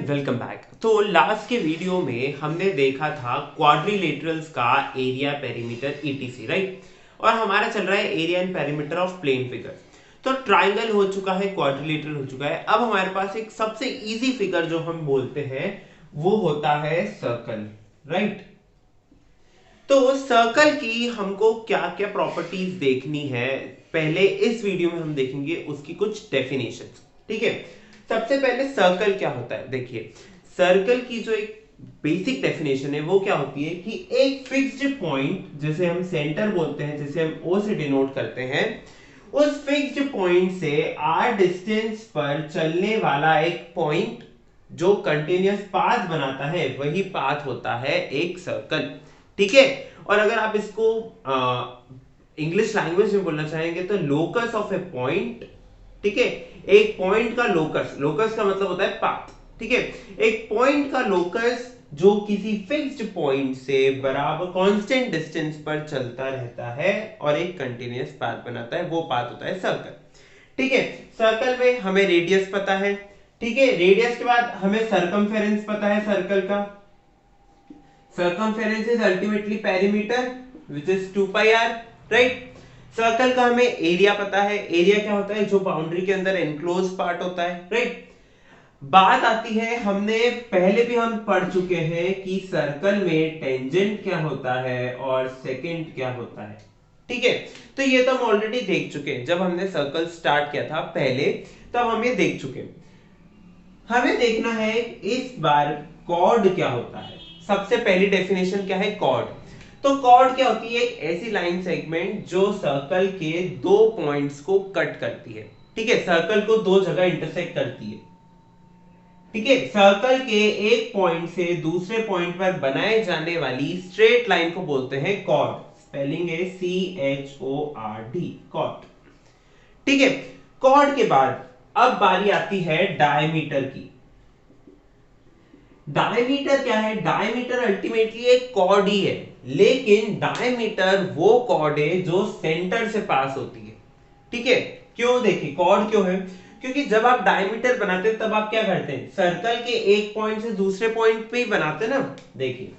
Welcome back. तो last के video में हमने देखा था क्वाड्रिलेटरल्स का एरिया, पेरीमीटर, ईटीसी, राइट। और हमारा चल रहा है area and perimeter of plane figure. तो ट्राइंगल हो चुका है, क्वाड्रिलेटरल हो चुका है। अब हमारे पास एक सबसे इजी फिगर जो हम बोलते हैं वो होता है सर्कल, राइट। तो सर्कल की हमको क्या क्या प्रॉपर्टीज देखनी है, पहले इस वीडियो में हम देखेंगे उसकी कुछ डेफिनेशंस। ठीक है, सबसे पहले सर्कल क्या होता है। देखिए, सर्कल की जो एक बेसिक डेफिनेशन है वो क्या होती है कि एक फिक्स्ड पॉइंट, जिसे हम सेंटर बोलते हैं, जिसे हम ओ से डिनोट करते हैं, उस फिक्स्ड पॉइंट से आर डिस्टेंस पर चलने वाला एक पॉइंट जो कंटिन्यूअस पाथ बनाता है, वही पाथ होता है एक सर्कल। ठीक है, और अगर आप इसको इंग्लिश लैंग्वेज में बोलना चाहेंगे तो लोकस ऑफ ए पॉइंट। ठीक है, एक पॉइंट का लोकस, लोकस का मतलब होता है पाथ। ठीक है, एक पॉइंट का लोकस जो किसी फिक्स्ड पॉइंट से बराबर कांस्टेंट डिस्टेंस पर चलता रहता है और एक कंटिन्यूअस पाथ बनाता है, वो पाथ होता है सर्कल। ठीक है, सर्कल में हमें रेडियस पता है। ठीक है, रेडियस के बाद हमें सरकमफेरेंस पता है सर्कल का। circumference is ultimately perimeter which is 2 pi r, right। Circle का हमें एरिया पता है। एरिया क्या होता है, जो बाउंड्री के अंदर एनक्लोज पार्ट होता है, राइट। बात आती है, हमने पहले भी हम पढ़ चुके हैं कि सर्कल में टेंजेंट क्या होता है और सेकेंड क्या होता है। ठीक है, तो ये तो हम ऑलरेडी देख चुके हैं, जब हमने सर्कल स्टार्ट किया था पहले, तब हम ये देख चुके हैं। हमें देखना है इस बार कॉर्ड क्या होता है। सबसे पहली डेफिनेशन क्या है, कॉर्ड। तो कॉर्ड क्या होती है, एक ऐसी लाइन सेगमेंट जो सर्कल के दो पॉइंट्स को कट करती है। ठीक है, सर्कल को दो जगह इंटरसेक्ट करती है। ठीक है, सर्कल के एक पॉइंट से दूसरे पॉइंट पर बनाए जाने वाली स्ट्रेट लाइन को बोलते हैं कॉर्ड। स्पेलिंग है CHORD, कॉर्ड। ठीक है, कॉर्ड के बाद अब बारी आती है डायमीटर की। डायमीटर क्या है, डायमीटर अल्टीमेटली एक कॉर्ड ही है, लेकिन डायमीटर वो कॉर्ड है जो सेंटर से पास होती है। ठीक है, क्यों, देखिए कॉर्ड क्यों है, क्योंकि जब आप डायमीटर बनाते हैं तब आप क्या करते हैं, सर्कल के एक पॉइंट से दूसरे पॉइंट पे ही बनाते हैं ना। देखिए,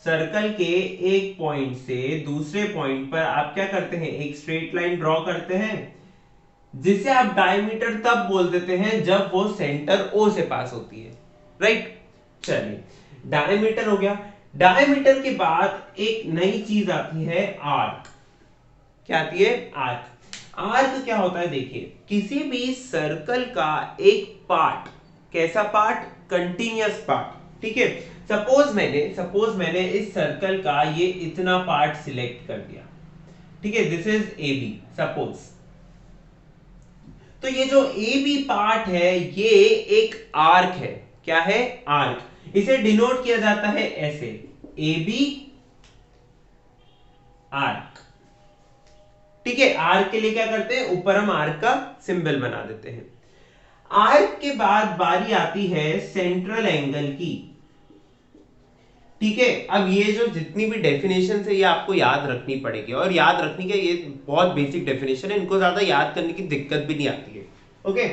सर्कल के एक पॉइंट से दूसरे पॉइंट पर आप क्या करते हैं, एक स्ट्रेट लाइन ड्रॉ करते हैं, जिसे आप डायमीटर तब बोल देते हैं जब वो सेंटर ओ से पास होती है, राइट। चलिए, डायमीटर हो गया। डायमीटर के बाद एक नई चीज आती है, आर्क। क्या आती है, आर्क। आर्क क्या होता है, देखिए, किसी भी सर्कल का एक पार्ट, कैसा पार्ट, कंटिन्यूअस पार्ट। ठीक है, सपोज मैंने इस सर्कल का ये इतना पार्ट सिलेक्ट कर दिया। ठीक है, this is A B suppose. तो ये जो ए बी पार्ट है ये एक आर्क है। क्या है, आर्क। इसे डिनोट किया जाता है ऐसे, ए बी आर्क। ठीक है, आर्क के लिए क्या करते हैं, ऊपर हम आर्क का सिंबल बना देते हैं। आर्क के बाद बारी आती है सेंट्रल एंगल की। ठीक है, अब ये जो जितनी भी डेफिनेशन है ये आपको याद रखनी पड़ेगी, और याद रखने के ये बहुत बेसिक डेफिनेशन है, इनको ज्यादा याद करने की दिक्कत भी नहीं आती है। ओके,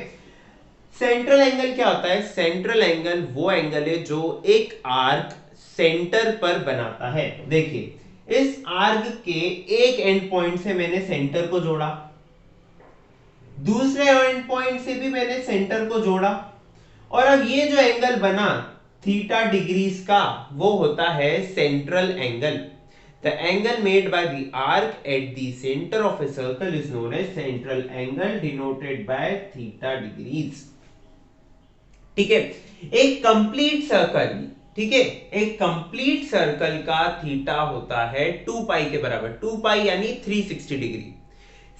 सेंट्रल एंगल क्या होता है, सेंट्रल एंगल वो एंगल है जो एक आर्क सेंटर पर बनाता है। देखिए, इस आर्क के एक एंड पॉइंट से मैंने सेंटर को जोड़ा, दूसरे एंड पॉइंट से भी मैंने सेंटर को जोड़ा, और अब ये जो एंगल बना थीटा डिग्रीज का, वो होता है central angle. The angle made by the arc at the center of a circle is known as central angle, denoted by theta degrees. ठीक है, एक कंप्लीट सर्कल, ठीक है, एक कंप्लीट सर्कल का थीटा होता है 2 पाई के बराबर, 2 पाई यानी 360 डिग्री।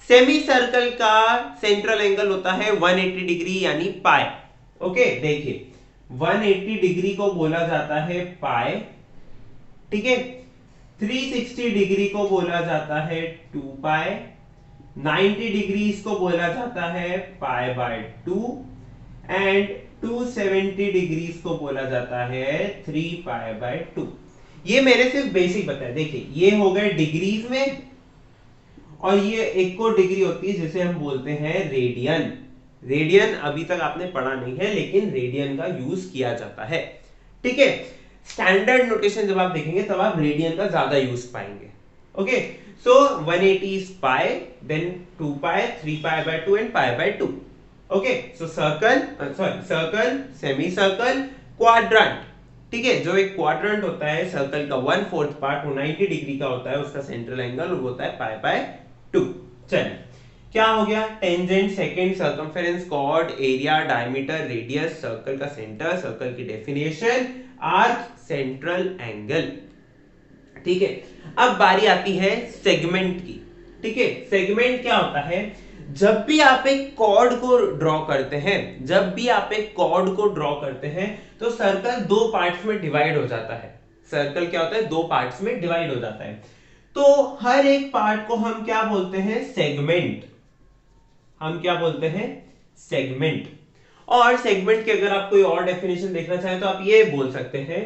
सेमी सर्कल का सेंट्रल एंगल होता है 180 डिग्री यानी पाई। ओके, देखिए 180 डिग्री को बोला जाता है पाई। ठीक है, 360 डिग्री को बोला जाता है 2 पाई, 90 डिग्री को बोला जाता है पाई बाय 2, एंड 270 डिग्रीज को बोला जाता है 3 पाई बाय 2। ये मैंने सिर्फ बेसिक बताया। देखिए, ये हो गए डिग्रीज में, और ये एक और डिग्री होती है जिसे हम बोलते हैं रेडियन। रेडियन अभी तक आपने पढ़ा नहीं है, लेकिन रेडियन का यूज किया जाता है। ठीक है, स्टैंडर्ड नोटेशन जब आप देखेंगे तब आप रेडियन का ज्यादा यूज पाएंगे। Okay, so 180 is pi, then 2 pi, 3 pi by 2 and pi by 2. Okay, so circle, semicircle, quadrant. ठीक है, जो एक क्वाड्रेंट होता है सर्कल का 1/4 पार्ट, वो 90 डिग्री का होता है, उसका सेंट्रल एंगल वो होता है पाई बाय 2। चलिए, क्या हो गया? Tangent, secant, circumference, chord, area, diameter, radius, circle का सेंटर, सर्कल की डेफिनेशन, आर्क, सेंट्रल एंगल। ठीक है, अब बारी आती है सेगमेंट की। ठीक है, सेगमेंट क्या होता है? जब भी आप एक कॉर्ड को ड्रॉ करते हैं, तो सर्कल दो पार्ट्स में डिवाइड हो जाता है। सर्कल क्या होता है? दो पार्ट्स में डिवाइड हो जाता है। तो हर एक पार्ट को हम क्या बोलते हैं? सेगमेंट। सेगमेंट। और सेगमेंट की अगर आप कोई और डेफिनेशन देखना चाहें तो आप ये बोल सकते हैं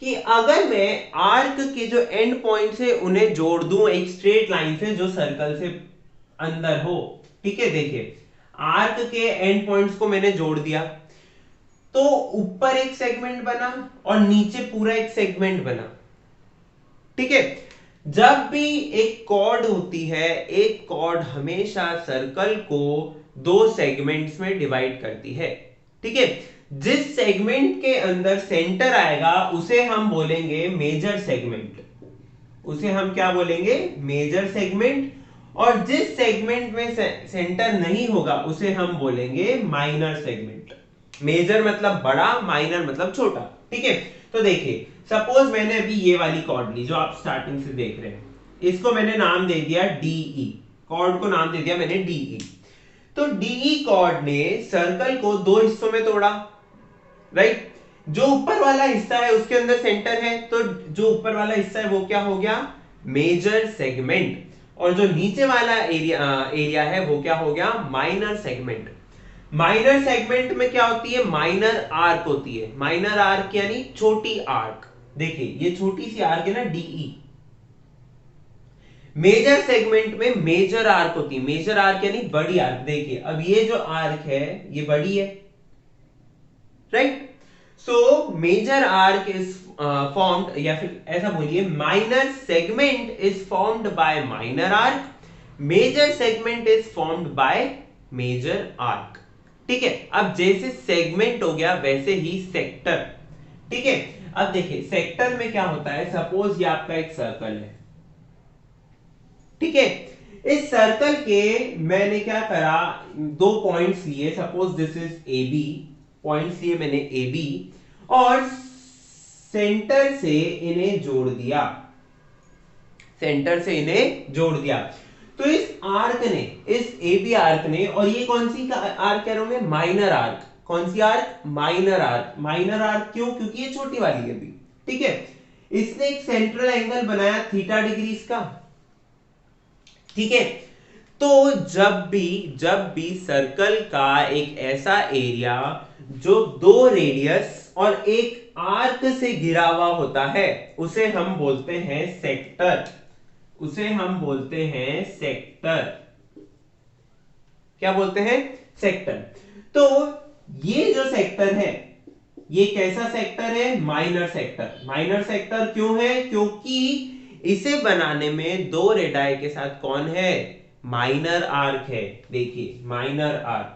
कि अगर मैं आर्क के जो एंड पॉइंट्स है उन्हें जोड़ दूं एक स्ट्रेट लाइन से जो सर्कल से अंदर हो। ठीक है, देखिए आर्क के एंड पॉइंट्स को मैंने जोड़ दिया, तो ऊपर एक सेगमेंट बना और नीचे पूरा एक सेगमेंट बना। ठीक है, जब भी एक कॉर्ड होती है, एक कॉर्ड हमेशा सर्कल को दो सेगमेंट्स में डिवाइड करती है। ठीक है, जिस सेगमेंट के अंदर सेंटर आएगा उसे हम बोलेंगे मेजर सेगमेंट। उसे हम क्या बोलेंगे? Major segment. और जिस सेगमेंट में सेंटर नहीं होगा उसे हम बोलेंगे माइनर सेगमेंट। मेजर मतलब बड़ा, माइनर मतलब छोटा। ठीक है, तो देखिए सपोज मैंने अभी ये वाली कॉर्ड ली जो आप स्टार्टिंग से देख रहे हैं, इसको मैंने नाम दे दिया डीई। कॉर्ड को नाम दे दिया मैंने डीई। तो डीई कॉर्ड ने सर्कल को दो हिस्सों में तोड़ा, राइट? जो ऊपर वाला हिस्सा है उसके अंदर सेंटर है, तो जो ऊपर वाला हिस्सा है वो क्या हो गया? Major segment. और जो नीचे वाला एरिया है वो क्या हो गया? Minor segment. माइनर सेगमेंट में क्या होती है? माइनर आर्क होती है। माइनर आर्क यानी छोटी आर्क। देखिए ये छोटी सी आर्क है ना, डीई। मेजर सेगमेंट में मेजर आर्क होती है। मेजर आर्क यानी बड़ी आर्क। देखिए अब ये जो आर्क है ये बड़ी है, right? So major arc is formed, या फिर ऐसा बोलिए minor segment is formed by minor arc, major segment is formed by major arc. ठीक है, अब जैसे सेगमेंट हो गया वैसे ही सेक्टर। ठीक है, अब देखिए सेक्टर में क्या होता है? सपोज ये आपका एक सर्कल है। ठीक है, इस सर्कल के मैंने क्या करा? दो पॉइंट्स लिए, suppose this is A B. Points लिए मैंने ए बी और सेंटर से इन्हें जोड़ दिया। तो इस आर्क ने, इस ए बी आर्क ने, और ये कौन सी आर्क कह रहा हूं मैं? Minor arc. कौन सी arc? Minor arc. Minor arc क्यों? क्योंकि ये छोटी वाली है अभी। ठीक है, इसने एक सेंट्रल एंगल बनाया थीटा डिग्री का। ठीक है, तो जब भी सर्कल का एक ऐसा एरिया जो दो रेडियस और एक आर्क से घिरा हुआ होता है उसे हम बोलते हैं सेक्टर। क्या बोलते हैं? सेक्टर। तो ये जो सेक्टर है ये कैसा सेक्टर है? Minor sector. माइनर सेक्टर क्यों है? क्योंकि इसे बनाने में दो रेडाई के साथ कौन है? माइनर आर्क है। देखिए माइनर आर्क।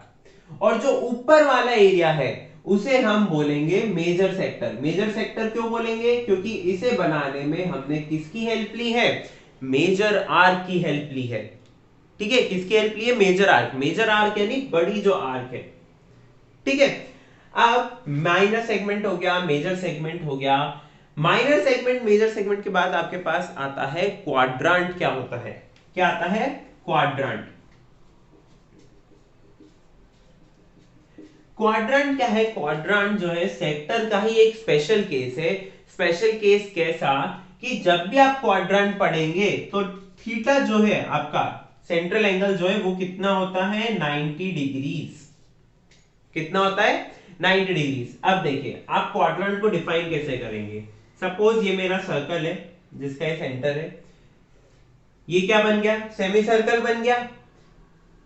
और जो ऊपर वाला एरिया है उसे हम बोलेंगे मेजर सेक्टर। मेजर सेक्टर क्यों बोलेंगे? क्योंकि इसे बनाने में हमने किसकी हेल्प ली है? मेजर आर्क की हेल्प ली है। ठीक है, किसकी हेल्प ली है? Major arc. मेजर आर्क यानी बड़ी जो आर्क है। ठीक है, अब माइनर सेगमेंट हो गया, मेजर सेगमेंट हो गया। माइनर सेगमेंट, मेजर सेगमेंट के बाद आपके पास आता है क्वाड्रांट। क्या होता है? क्या आता है? क्वाड्रांट। क्वाड्रांट क्या है? क्वाड्रांट जो है सेक्टर का ही एक स्पेशल केस है। स्पेशल केस कैसा? कि जब भी आप क्वाड्रांट पढ़ेंगे तो थीटा जो है आपका सेंट्रल एंगल जो है वो कितना होता है? 90 डिग्रीज। कितना होता है? 90 डिग्रीज। अब देखिए आप क्वाड्रेंट को डिफाइन कैसे करेंगे? सपोज ये मेरा सर्कल है जिसका ये सेंटर है, ये क्या बन गया? सेमी सर्कल बन गया।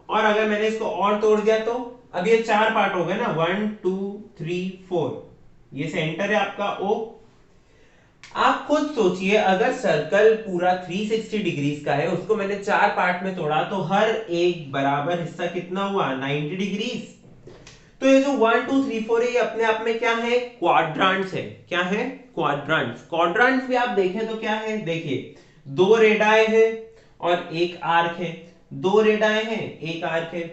और अगर मैंने इसको और तोड़ दिया तो अब ये 4 पार्ट हो गए ना, 1 2 3 4, ये सेंटर है आपका O। आप खुद सोचिए, अगर सर्कल पूरा 360 डिग्रीज का है, उसको मैंने 4 पार्ट में तोड़ा, तो हर एक बराबर हिस्सा कितना हुआ, 90 डिग्रीज। तो ये जो 1 2 3 4 है, ये अपने आप में क्या है, क्वाड्रांट्स है। क्या है, क्वाड्रांट्स। क्वाड्रांट्स भी आप देखें तो क्या है, देखिए 2 रेडाए हैं और एक आर्क है, 2 रेडाए हैं, एक आर्क है।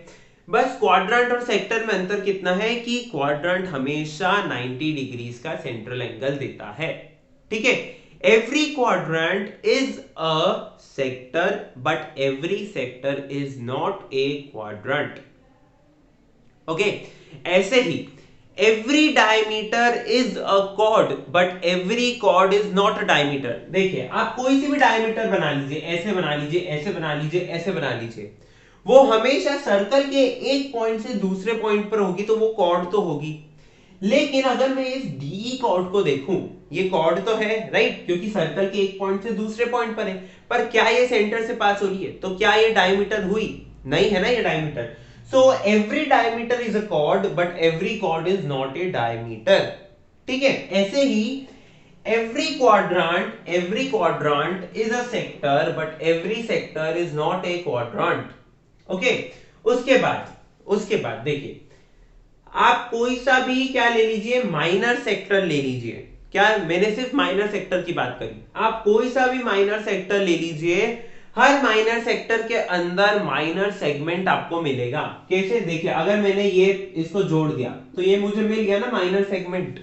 बस क्वाड्रांट और सेक्टर में अंतर कितना है कि क्वाड्रांट हमेशा 90 डिग्रीज का सेंट्रल एंगल देता है। ठीक है, every quadrant is a sector but every sector is not a quadrant. Okay, ऐसे ही every diameter is a chord but every chord is not a diameter. देखिए, आप कोई सी भी डायमीटर बना लीजिए, ऐसे बना लीजिए, ऐसे बना लीजिए, ऐसे बना लीजिए, वो हमेशा सर्कल के एक पॉइंट से दूसरे पॉइंट पर होगी, तो वो कॉर्ड तो होगी। लेकिन अगर मैं इस डी कॉर्ड को देखूं, ये कॉर्ड तो है राइट, क्योंकि सर्कल के एक पॉइंट से दूसरे पॉइंट पर है, पर क्या ये सेंटर से पास हो रही है, तो क्या ये डायमीटर हुई, नहीं है ना ये diameter. So every diameter is a chord but every chord is not a diameter. ठीक है, ऐसे ही every quadrant is a sector but every sector is not a quadrant. Okay, उसके बाद देखिए, आप कोई सा भी क्या ले लीजिए, माइनर सेक्टर ले लीजिए। क्या, मैंने सिर्फ माइनर सेक्टर की बात करी, आप कोई सा भी माइनर सेक्टर ले लीजिए, हर माइनर सेक्टर के अंदर माइनर सेगमेंट आपको मिलेगा। कैसे, देखिए, अगर मैंने ये इसको जोड़ दिया तो ये मुझे मिल गया ना माइनर सेगमेंट,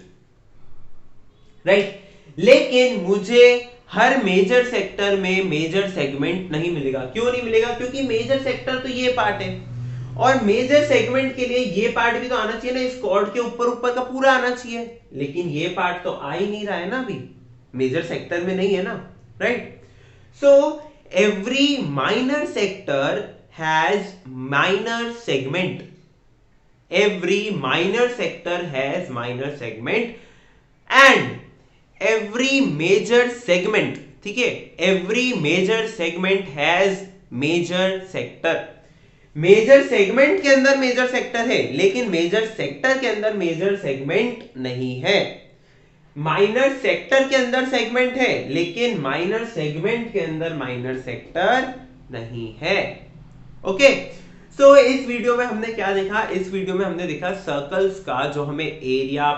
राइट। लेकिन मुझे हर मेजर सेक्टर में मेजर सेगमेंट नहीं मिलेगा। क्यों नहीं मिलेगा, क्योंकि मेजर सेक्टर तो ये पार्ट है, और मेजर सेगमेंट के लिए ये पार्ट भी तो आना चाहिए ना, इस कॉर्ड के ऊपर ऊपर का पूरा आना चाहिए, लेकिन ये पार्ट तो आ ही नहीं रहा है ना, अभी मेजर सेक्टर में नहीं है ना, right. So every minor sector has minor segment, every minor sector has minor segment and every major segment, ठीक है, every major segment has major sector। Major segment के अंदर मेजर सेक्टर है, लेकिन मेजर सेक्टर के अंदर मेजर सेगमेंट नहीं है। माइनर सेक्टर के अंदर सेगमेंट है, लेकिन माइनर सेगमेंट के अंदर माइनर सेक्टर नहीं है। ओके, सो इस वीडियो में हमने क्या देखा, इस वीडियो में हमने देखा सर्कल्स का जो हमें एरिया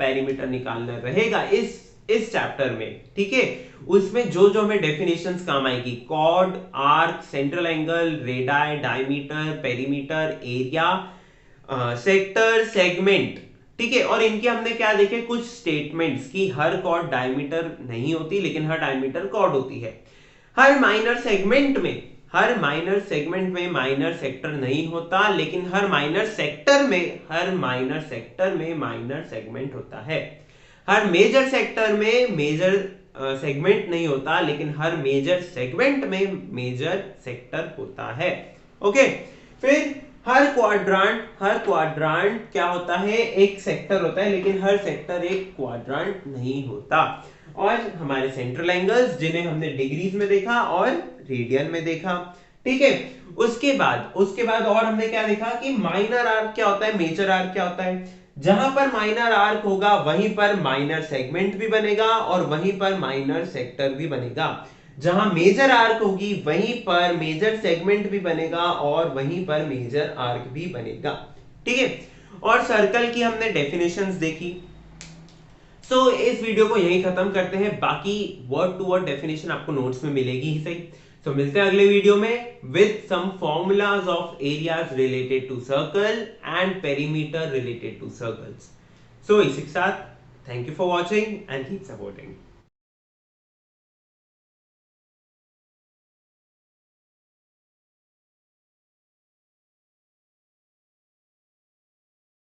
पेरीमीटर निकालना रहेगा इस चैप्टर में, ठीक है, उसमें जो जो हमें डेफिनेशंस काम आएगी, chord, arc, central angle, radii, diameter, perimeter, area, sector, segment, ठीक है, और इनके हमने क्या देखे, कुछ स्टेटमेंट्स की हर कॉर्ड डायमीटर नहीं होती, लेकिन हर डायमीटर कॉर्ड होती है। हर माइनर सेगमेंट में माइनर सेक्टर नहीं होता, लेकिन हर माइनर सेक्टर में माइनर सेगमेंट होता है। हर मेजर सेक्टर में मेजर सेगमेंट नहीं होता, लेकिन हर मेजर सेगमेंट में मेजर सेक्टर होता है। ओके, फिर हर क्वाड्रांट क्या होता है, एक सेक्टर होता है, लेकिन हर सेक्टर एक क्वाड्रांट नहीं होता। और हमारे सेंट्रल एंगल्स, जिन्हें हमने डिग्रीज में देखा और रेडियन में देखा, ठीक है। उसके बाद और हमने क्या देखा कि माइनर आर्क क्या होता है, मेजर आर्क क्या होता है। जहां पर माइनर आर्क होगा वहीं पर माइनर सेगमेंट भी बनेगा और वहीं पर माइनर सेक्टर भी बनेगा। जहां मेजर आर्क होगी वहीं पर मेजर सेगमेंट भी बनेगा और वहीं पर मेजर आर्क भी बनेगा, ठीक है। और सर्कल की हमने डेफिनेशंस देखी। सो इस वीडियो को यहीं खत्म करते हैं, बाकी वर्ड टू वर्ड डेफिनेशन आपको नोट्स में मिलेगी ही सही। तो मिलते हैं अगले वीडियो में with some formulas of areas related to circle and perimeter related to circles. So इसी के साथ thank you for watching and keep supporting.